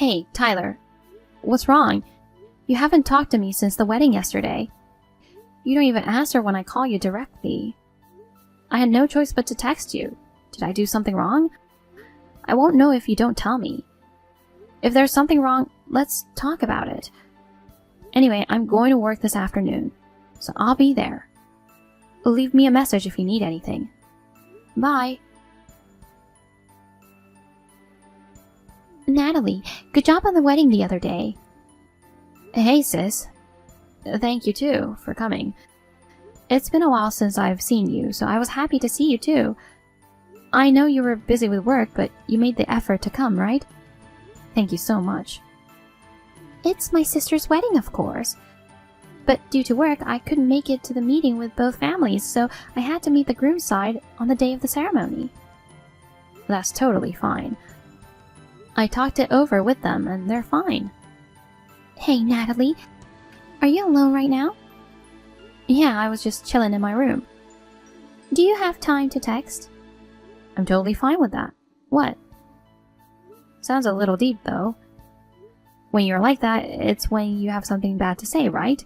Hey, Tyler. What's wrong? You haven't talked to me since the wedding yesterday. You don't even answer when I call you directly. I had no choice but to text you. Did I do something wrong? I won't know if you don't tell me. If there's something wrong, let's talk about it. Anyway, I'm going to work this afternoon, so I'll be there. Leave me a message if you need anything. Bye. Natalie, good job on the wedding the other day. Hey, sis. Thank you, too, for coming. It's been a while since I've seen you, so I was happy to see you, too. I know you were busy with work, but you made the effort to come, right? Thank you so much. It's my sister's wedding, of course. But due to work, I couldn't make it to the meeting with both families, so I had to meet the groom's side on the day of the ceremony. That's totally fine. I talked it over with them, and they're fine. Hey, Natalie. Are you alone right now? Yeah, I was just chilling in my room. Do you have time to text? I'm totally fine with that. What? Sounds a little deep, though. When you're like that, it's when you have something bad to say, right?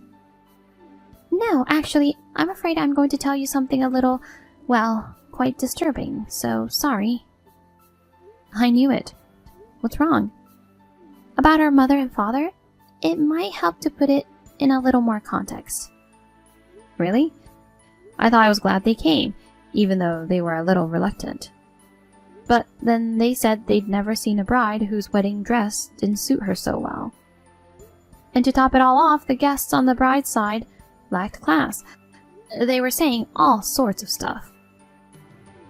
No, actually, I'm afraid I'm going to tell you something a little, well, quite disturbing, so sorry. I knew it. What's wrong? About our mother and father? It might help to put it in a little more context. Really? I thought I was glad they came, even though they were a little reluctant. But then they said they'd never seen a bride whose wedding dress didn't suit her so well. And to top it all off, the guests on the bride's side lacked class. They were saying all sorts of stuff.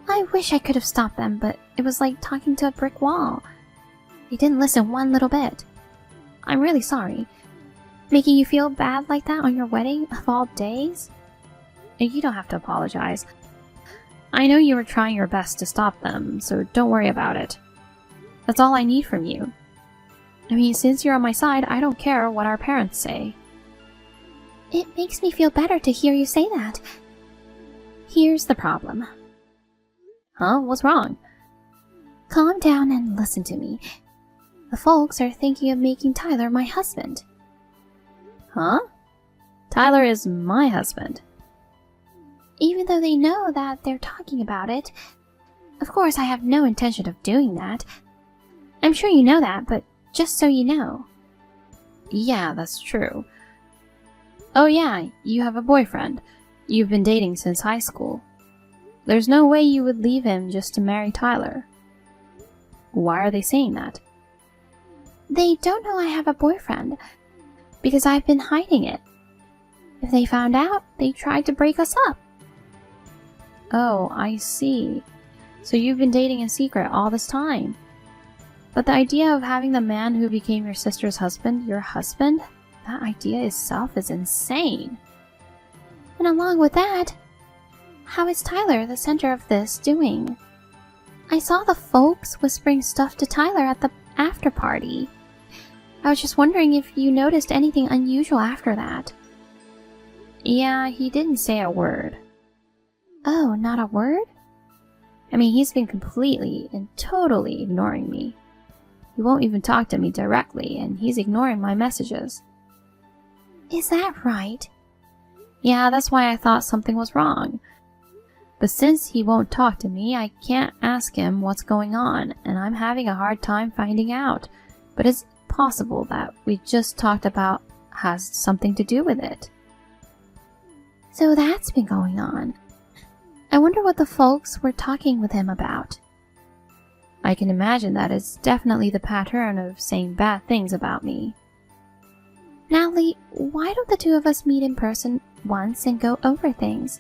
I wish I could have stopped them, but it was like talking to a brick wall. They didn't listen one little bit. I'm really sorry. Making you feel bad like that on your wedding of all days? You don't have to apologize. I know you were trying your best to stop them, so don't worry about it. That's all I need from you. I mean, since you're on my side, I don't care what our parents say. It makes me feel better to hear you say that. Here's the problem. Huh? What's wrong? Calm down and listen to me. The folks are thinking of making Tyler my husband. Huh? Tyler is my husband. Even though they know that they're talking about it. Of course, I have no intention of doing that. I'm sure you know that, but just so you know. Yeah, that's true. Oh yeah, you have a boyfriend. You've been dating since high school. There's no way you would leave him just to marry Tyler. Why are they saying that? They don't know I have a boyfriend, because I've been hiding it. If they found out, they tried to break us up. Oh, I see. So you've been dating in secret all this time. But the idea of having the man who became your sister's husband your husband, that idea itself is insane. And along with that, how is Tyler, the center of this, doing? I saw the folks whispering stuff to Tyler at the after party. I was just wondering if you noticed anything unusual after that. Yeah, he didn't say a word. Oh, not a word? I mean, he's been completely and totally ignoring me. He won't even talk to me directly, and he's ignoring my messages. Is that right? Yeah, that's why I thought something was wrong. But since he won't talk to me, I can't ask him what's going on, and I'm having a hard time finding out. But it's possible that we just talked about has something to do with it. So that's been going on. I wonder what the folks were talking with him about. I can imagine that it's definitely the pattern of saying bad things about me. Natalie, why don't the two of us meet in person once and go over things?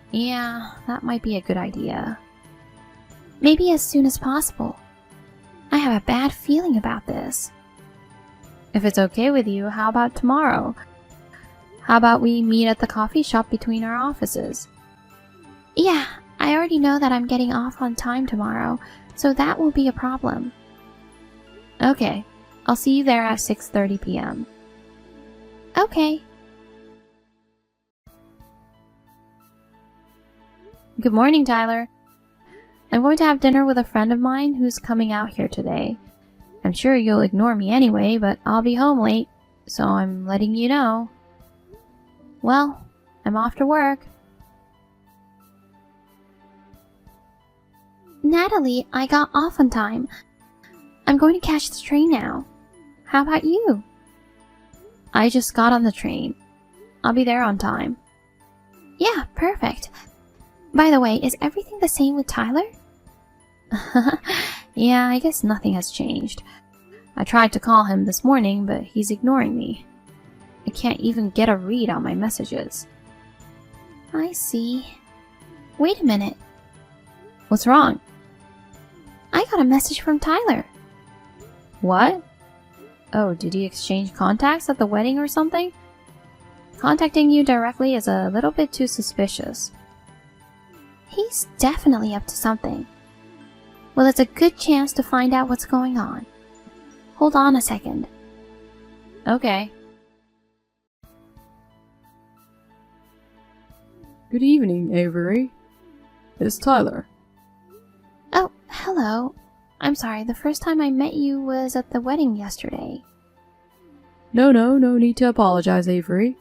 Yeah, that might be a good idea. Maybe as soon as possible. I have a bad feeling about this. If it's okay with you, how about tomorrow? How about we meet at the coffee shop between our offices? Yeah, I already know that I'm getting off on time tomorrow, so that won't be a problem. Okay, I'll see you there at 6:30 p.m. Okay. Good morning, Tyler. I'm going to have dinner with a friend of mine who's coming out here today. I'm sure you'll ignore me anyway, but I'll be home late, so I'm letting you know. Well, I'm off to work. Natalie, I got off on time. I'm going to catch the train now. How about you? I just got on the train. I'll be there on time. Yeah, perfect. By the way, is everything the same with Tyler? Yeah, I guess nothing has changed. I tried to call him this morning, but he's ignoring me. I can't even get a read on my messages. I see. Wait a minute. What's wrong? I got a message from Tyler. What? Oh, did he exchange contacts at the wedding or something? Contacting you directly is a little bit too suspicious. He's definitely up to something. Well, it's a good chance to find out what's going on. Hold on a second. Okay. Good evening, Avery. It's Tyler. Oh, hello. I'm sorry, the first time I met you was at the wedding yesterday. No need to apologize, Avery.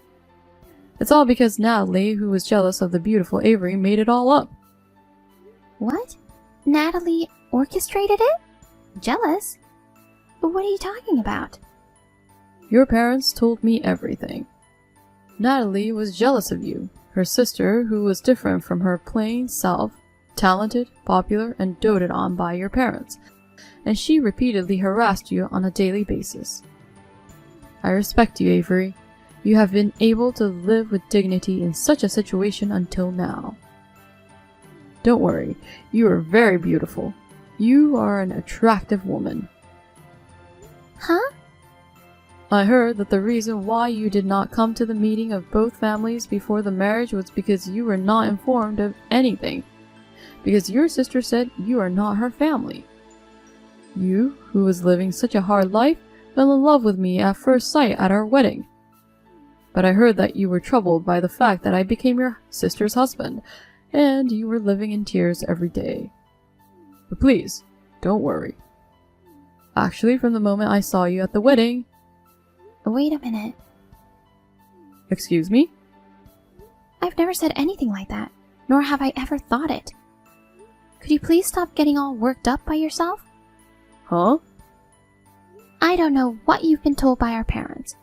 It's all because Natalie, who was jealous of the beautiful Avery, made it all up. What? Natalie orchestrated it? Jealous? But what are you talking about? Your parents told me everything. Natalie was jealous of you, her sister, who was different from her plain self, talented, popular, and doted on by your parents, and she repeatedly harassed you on a daily basis. I respect you, Avery. You have been able to live with dignity in such a situation until now. Don't worry, you are very beautiful. You are an attractive woman. Huh? I heard that the reason why you did not come to the meeting of both families before the marriage was because you were not informed of anything. Because your sister said you are not her family. You, who was living such a hard life, fell in love with me at first sight at our wedding. But I heard that you were troubled by the fact that I became your sister's husband, and you were living in tears every day. But please, don't worry. Actually, from the moment I saw you at the wedding... Wait a minute. Excuse me? I've never said anything like that, nor have I ever thought it. Could you please stop getting all worked up by yourself? Huh? I don't know what you've been told by our parents.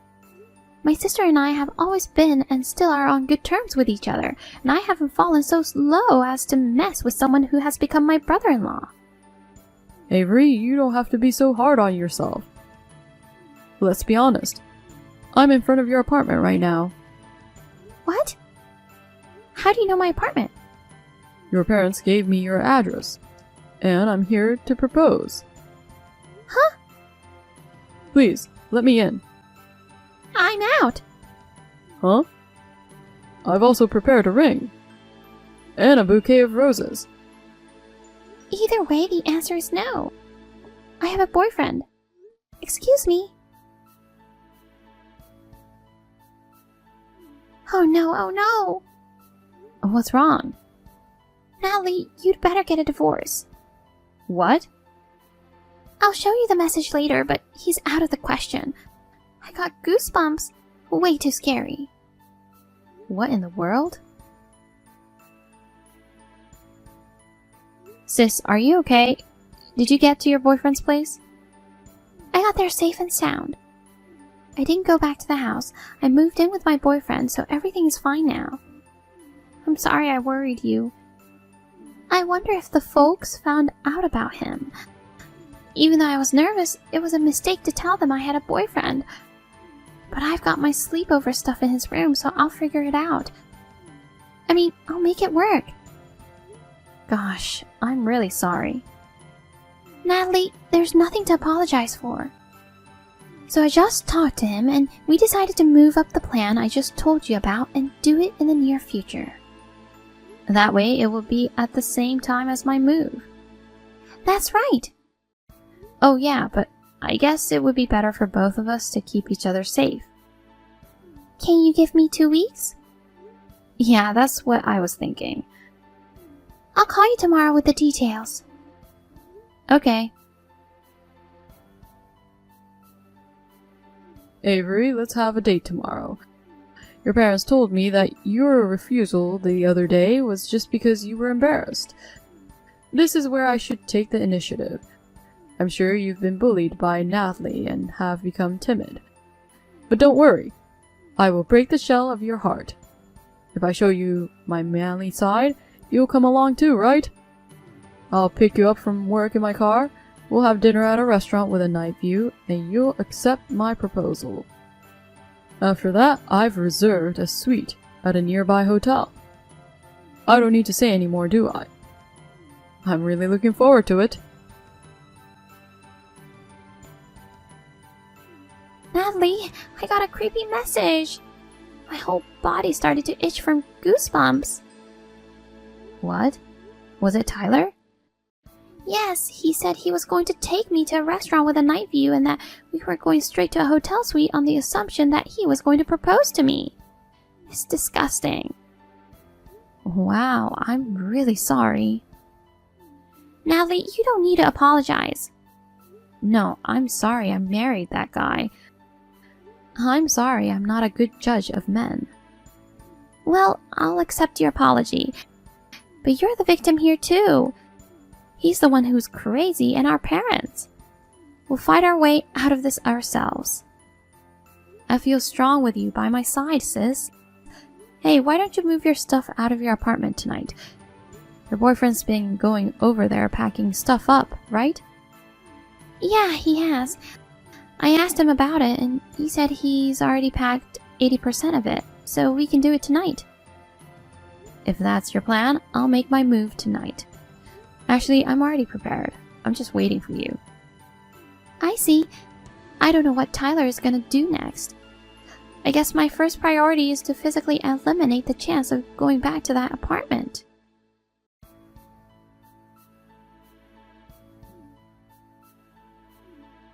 My sister and I have always been and still are on good terms with each other, and I haven't fallen so low as to mess with someone who has become my brother-in-law. Avery, you don't have to be so hard on yourself. Let's be honest. I'm in front of your apartment right now. What? How do you know my apartment? Your parents gave me your address, and I'm here to propose. Huh? Please, let me in. I'm out. Huh? I've also prepared a ring. And a bouquet of roses. Either way, the answer is no. I have a boyfriend. Excuse me. Oh no, oh no. What's wrong? Natalie, you'd better get a divorce. What? I'll show you the message later, but he's out of the question. I got goosebumps. Way too scary. What in the world? Sis, are you okay? Did you get to your boyfriend's place? I got there safe and sound. I didn't go back to the house. I moved in with my boyfriend, so everything is fine now. I'm sorry I worried you. I wonder if the folks found out about him. Even though I was nervous, it was a mistake to tell them I had a boyfriend. But I've got my sleepover stuff in his room, so I'll figure it out. I mean, I'll make it work. Gosh, I'm really sorry. Natalie, there's nothing to apologize for. So I just talked to him, and we decided to move up the plan I just told you about and do it in the near future. That way it will be at the same time as my move. That's right. Oh yeah, but I guess it would be better for both of us to keep each other safe. Can you give me 2 weeks? Yeah, that's what I was thinking. I'll call you tomorrow with the details. Okay. Avery, let's have a date tomorrow. Your parents told me that your refusal the other day was just because you were embarrassed. This is where I should take the initiative. I'm sure you've been bullied by Natalie and have become timid. But don't worry. I will break the shell of your heart. If I show you my manly side, you'll come along too, right? I'll pick you up from work in my car. We'll have dinner at a restaurant with a night view, and you'll accept my proposal. After that, I've reserved a suite at a nearby hotel. I don't need to say any more, do I? I'm really looking forward to it. Natalie, I got a creepy message. My whole body started to itch from goosebumps. What? Was it Tyler? Yes, he said he was going to take me to a restaurant with a night view and that we were going straight to a hotel suite on the assumption that he was going to propose to me. It's disgusting. Wow, I'm really sorry. Natalie, you don't need to apologize. No, I'm sorry I married that guy. I'm sorry I'm not a good judge of men. Well, I'll accept your apology. But you're the victim here too. He's the one who's crazy and our parents. We'll fight our way out of this ourselves. I feel strong with you by my side, sis. Hey, why don't you move your stuff out of your apartment tonight? Your boyfriend's been going over there packing stuff up, right? Yeah, he has. I asked him about it and he said he's already packed 80% of it, so we can do it tonight. If that's your plan, I'll make my move tonight. Actually, I'm already prepared. I'm just waiting for you. I see. I don't know what Tyler is gonna do next. I guess my first priority is to physically eliminate the chance of going back to that apartment.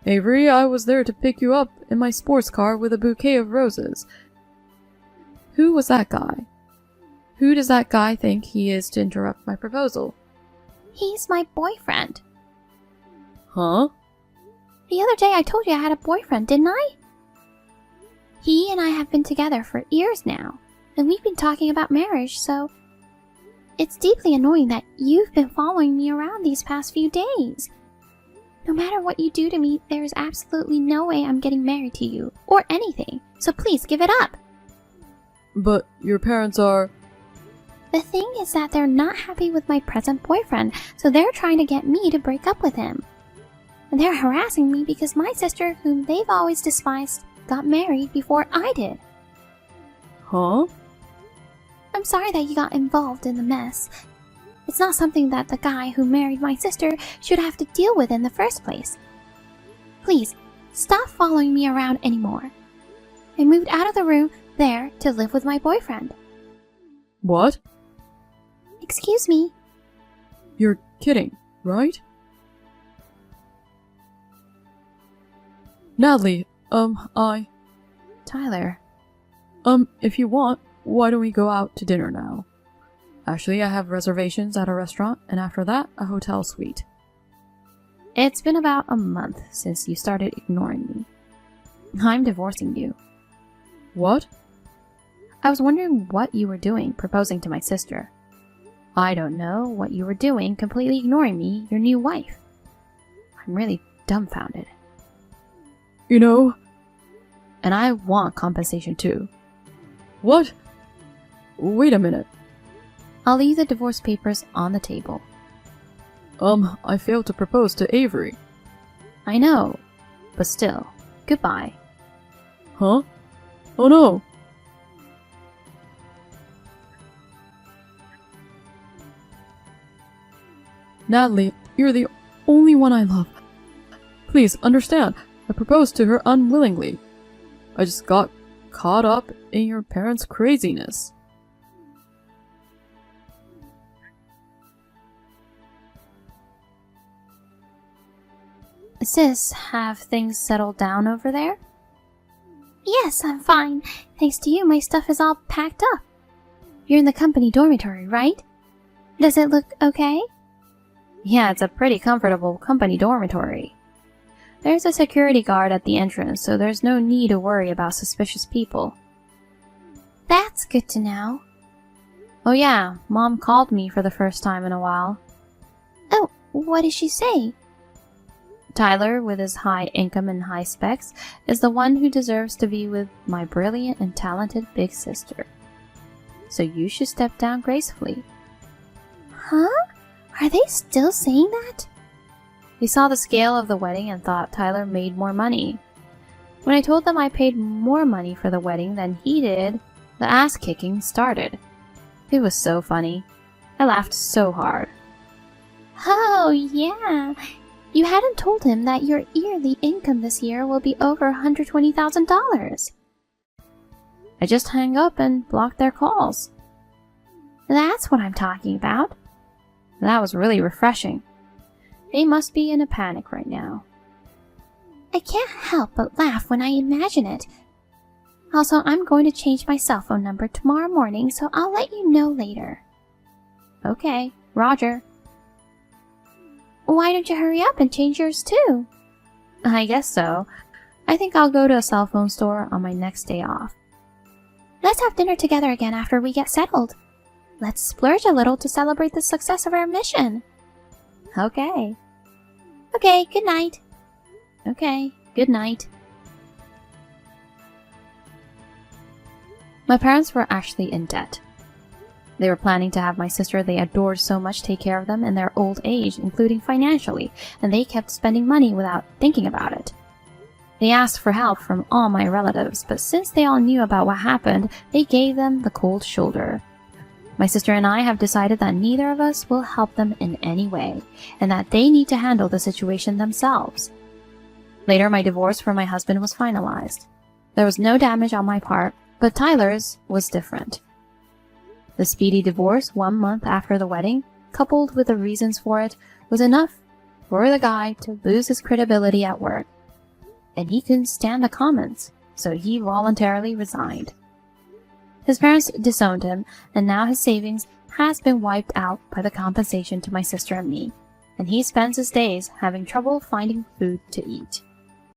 Avery, I was there to pick you up in my sports car with a bouquet of roses. Who was that guy? Who does that guy think he is to interrupt my proposal? He's my boyfriend. Huh? The other day I told you I had a boyfriend, didn't I? He and I have been together for years now, and we've been talking about marriage, so it's deeply annoying that you've been following me around these past few days. No matter what you do to me, there is absolutely no way I'm getting married to you, or anything, so please give it up. But your parents are... The thing is that they're not happy with my present boyfriend, so they're trying to get me to break up with him. And they're harassing me because my sister, whom they've always despised, got married before I did. Huh? I'm sorry that you got involved in the mess. It's not something that the guy who married my sister should have to deal with in the first place. Please, stop following me around anymore. I moved out of the room there to live with my boyfriend. What? Excuse me. You're kidding, right? Natalie, Tyler. If you want, why don't we go out to dinner now? Actually, I have reservations at a restaurant, and after that, a hotel suite. It's been about a month since you started ignoring me. I'm divorcing you. What? I was wondering what you were doing proposing to my sister. I don't know what you were doing completely ignoring me, your new wife. I'm really dumbfounded. You know... And I want compensation too. What? Wait a minute. I'll leave the divorce papers on the table. I failed to propose to Avery. I know, but still, goodbye. Huh? Oh no! Natalie, you're the only one I love. Please, understand, I proposed to her unwillingly. I just got caught up in your parents' craziness. Sis, have things settled down over there? Yes, I'm fine. Thanks to you, my stuff is all packed up. You're in the company dormitory, right? Does it look okay? Yeah, it's a pretty comfortable company dormitory. There's a security guard at the entrance, so there's no need to worry about suspicious people. That's good to know. Oh yeah, Mom called me for the first time in a while. Oh, what did she say? Tyler, with his high income and high specs, is the one who deserves to be with my brilliant and talented big sister. So you should step down gracefully. Huh? Are they still saying that? They saw the scale of the wedding and thought Tyler made more money. When I told them I paid more money for the wedding than he did, the ass-kicking started. It was so funny. I laughed so hard. Oh, yeah. You hadn't told him that your yearly income this year will be over $120,000. I just hung up and blocked their calls. That's what I'm talking about. That was really refreshing. They must be in a panic right now. I can't help but laugh when I imagine it. Also, I'm going to change my cell phone number tomorrow morning, so I'll let you know later. Okay, Roger. Why don't you hurry up and change yours too? I guess so. I think I'll go to a cell phone store on my next day off. Let's have dinner together again after we get settled. Let's splurge a little to celebrate the success of our mission. Okay. Okay, good night. Okay, good night. My parents were actually in debt. They were planning to have my sister they adored so much take care of them in their old age, including financially, and they kept spending money without thinking about it. They asked for help from all my relatives, but since they all knew about what happened, they gave them the cold shoulder. My sister and I have decided that neither of us will help them in any way, and that they need to handle the situation themselves. Later, my divorce from my husband was finalized. There was no damage on my part, but Tyler's was different. The speedy divorce 1 month after the wedding, coupled with the reasons for it, was enough for the guy to lose his credibility at work. And he couldn't stand the comments, so he voluntarily resigned. His parents disowned him, and now his savings has been wiped out by the compensation to my sister and me, and he spends his days having trouble finding food to eat.